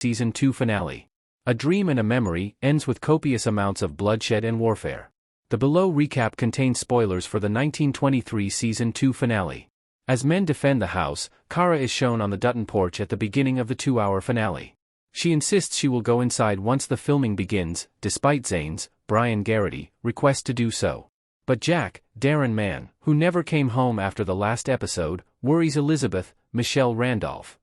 Season 2 Finale. A Dream and a Memory ends with copious amounts of bloodshed and warfare. The below recap contains spoilers for the 1923 Season 2 finale. As men defend the house, Kara is shown on the Dutton porch at the beginning of the 2-hour finale. She insists she will go inside once the filming begins, despite Zane's, Brian Garrity, request to do so. But Jack, Darren Mann, who never came home after the last episode, worries Elizabeth, Michelle Randolph.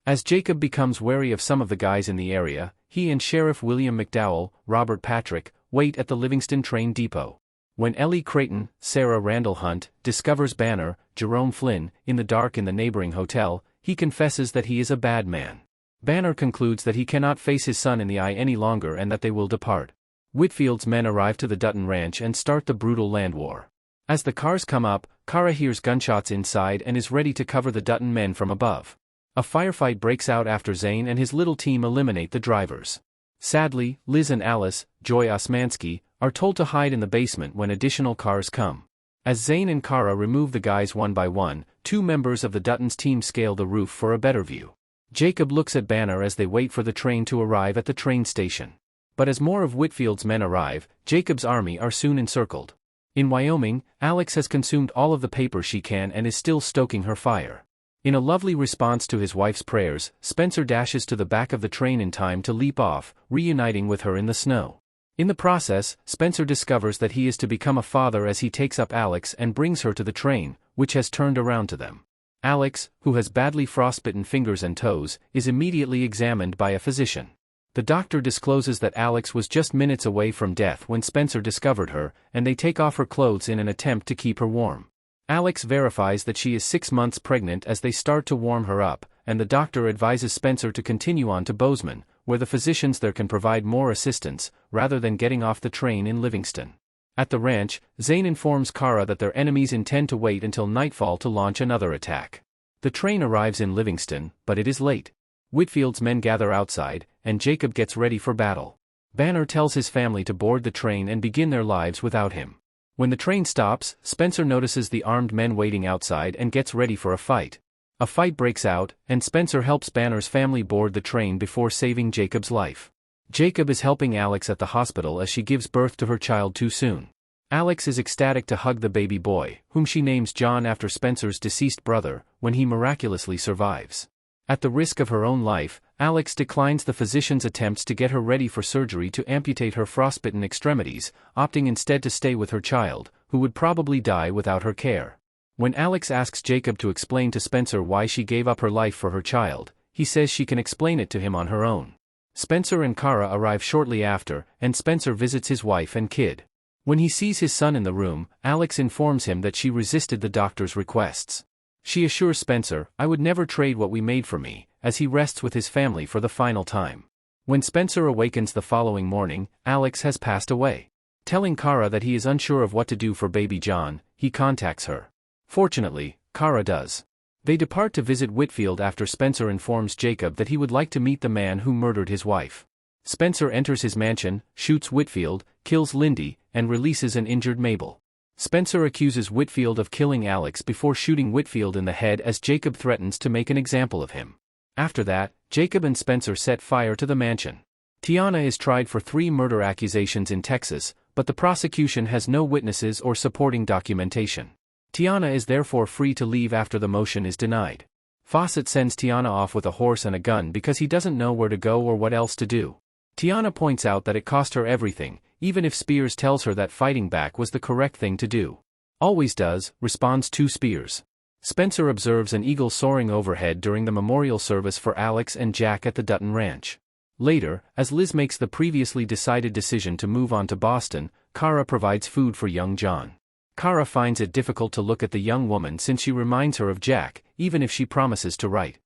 As Jacob becomes wary of some of the guys in the area, he and Sheriff William McDowell, Robert Patrick, wait at the Livingston train depot. When Ellie Creighton, Sarah Randall Hunt, discovers Banner, Jerome Flynn, in the dark in the neighboring hotel, he confesses that he is a bad man. Banner concludes that he cannot face his son in the eye any longer and that they will depart. Whitfield's men arrive to the Dutton ranch and start the brutal land war. As the cars come up, Kara hears gunshots inside and is ready to cover the Dutton men from above. A firefight breaks out after Zane and his little team eliminate the drivers. Sadly, Liz and Alice, Joy Osmansky, are told to hide in the basement when additional cars come. As Zane and Kara remove the guys one by one, 2 members of the Dutton's team scale the roof for a better view. Jacob looks at Banner as they wait for the train to arrive at the train station. But as more of Whitfield's men arrive, Jacob's army are soon encircled. In Wyoming, Alex has consumed all of the paper she can and is still stoking her fire. In a lovely response to his wife's prayers, Spencer dashes to the back of the train in time to leap off, reuniting with her in the snow. In the process, Spencer discovers that he is to become a father as he takes up Alex and brings her to the train, which has turned around to them. Alex, who has badly frostbitten fingers and toes, is immediately examined by a physician. The doctor discloses that Alex was just minutes away from death when Spencer discovered her, and they take off her clothes in an attempt to keep her warm. Alex verifies that she is 6 months pregnant as they start to warm her up, and the doctor advises Spencer to continue on to Bozeman, where the physicians there can provide more assistance, rather than getting off the train in Livingston. At the ranch, Zane informs Kara that their enemies intend to wait until nightfall to launch another attack. The train arrives in Livingston, but it is late. Whitfield's men gather outside, and Jacob gets ready for battle. Banner tells his family to board the train and begin their lives without him. When the train stops, Spencer notices the armed men waiting outside and gets ready for a fight. A fight breaks out, and Spencer helps Banner's family board the train before saving Jacob's life. Jacob is helping Alex at the hospital as she gives birth to her child too soon. Alex is ecstatic to hug the baby boy, whom she names John after Spencer's deceased brother, when he miraculously survives. At the risk of her own life, Alex declines the physician's attempts to get her ready for surgery to amputate her frostbitten extremities, opting instead to stay with her child, who would probably die without her care. When Alex asks Jacob to explain to Spencer why she gave up her life for her child, he says she can explain it to him on her own. Spencer and Kara arrive shortly after, and Spencer visits his wife and kid. When he sees his son in the room, Alex informs him that she resisted the doctor's requests. She assures Spencer, "I would never trade what we made for me," as he rests with his family for the final time. When Spencer awakens the following morning, Alex has passed away. Telling Kara that he is unsure of what to do for baby John, he contacts her. Fortunately, Kara does. They depart to visit Whitfield after Spencer informs Jacob that he would like to meet the man who murdered his wife. Spencer enters his mansion, shoots Whitfield, kills Lindy, and releases an injured Mabel. Spencer accuses Whitfield of killing Alex before shooting Whitfield in the head as Jacob threatens to make an example of him. After that, Jacob and Spencer set fire to the mansion. Tiana is tried for 3 murder accusations in Texas, but the prosecution has no witnesses or supporting documentation. Tiana is therefore free to leave after the motion is denied. Fawcett sends Tiana off with a horse and a gun because he doesn't know where to go or what else to do. Tiana points out that it cost her everything, even if Spears tells her that fighting back was the correct thing to do. "Always does," responds to Spears. Spencer observes an eagle soaring overhead during the memorial service for Alex and Jack at the Dutton Ranch. Later, as Liz makes the previously decided decision to move on to Boston, Kara provides food for young John. Kara finds it difficult to look at the young woman since she reminds her of Jack, even if she promises to write.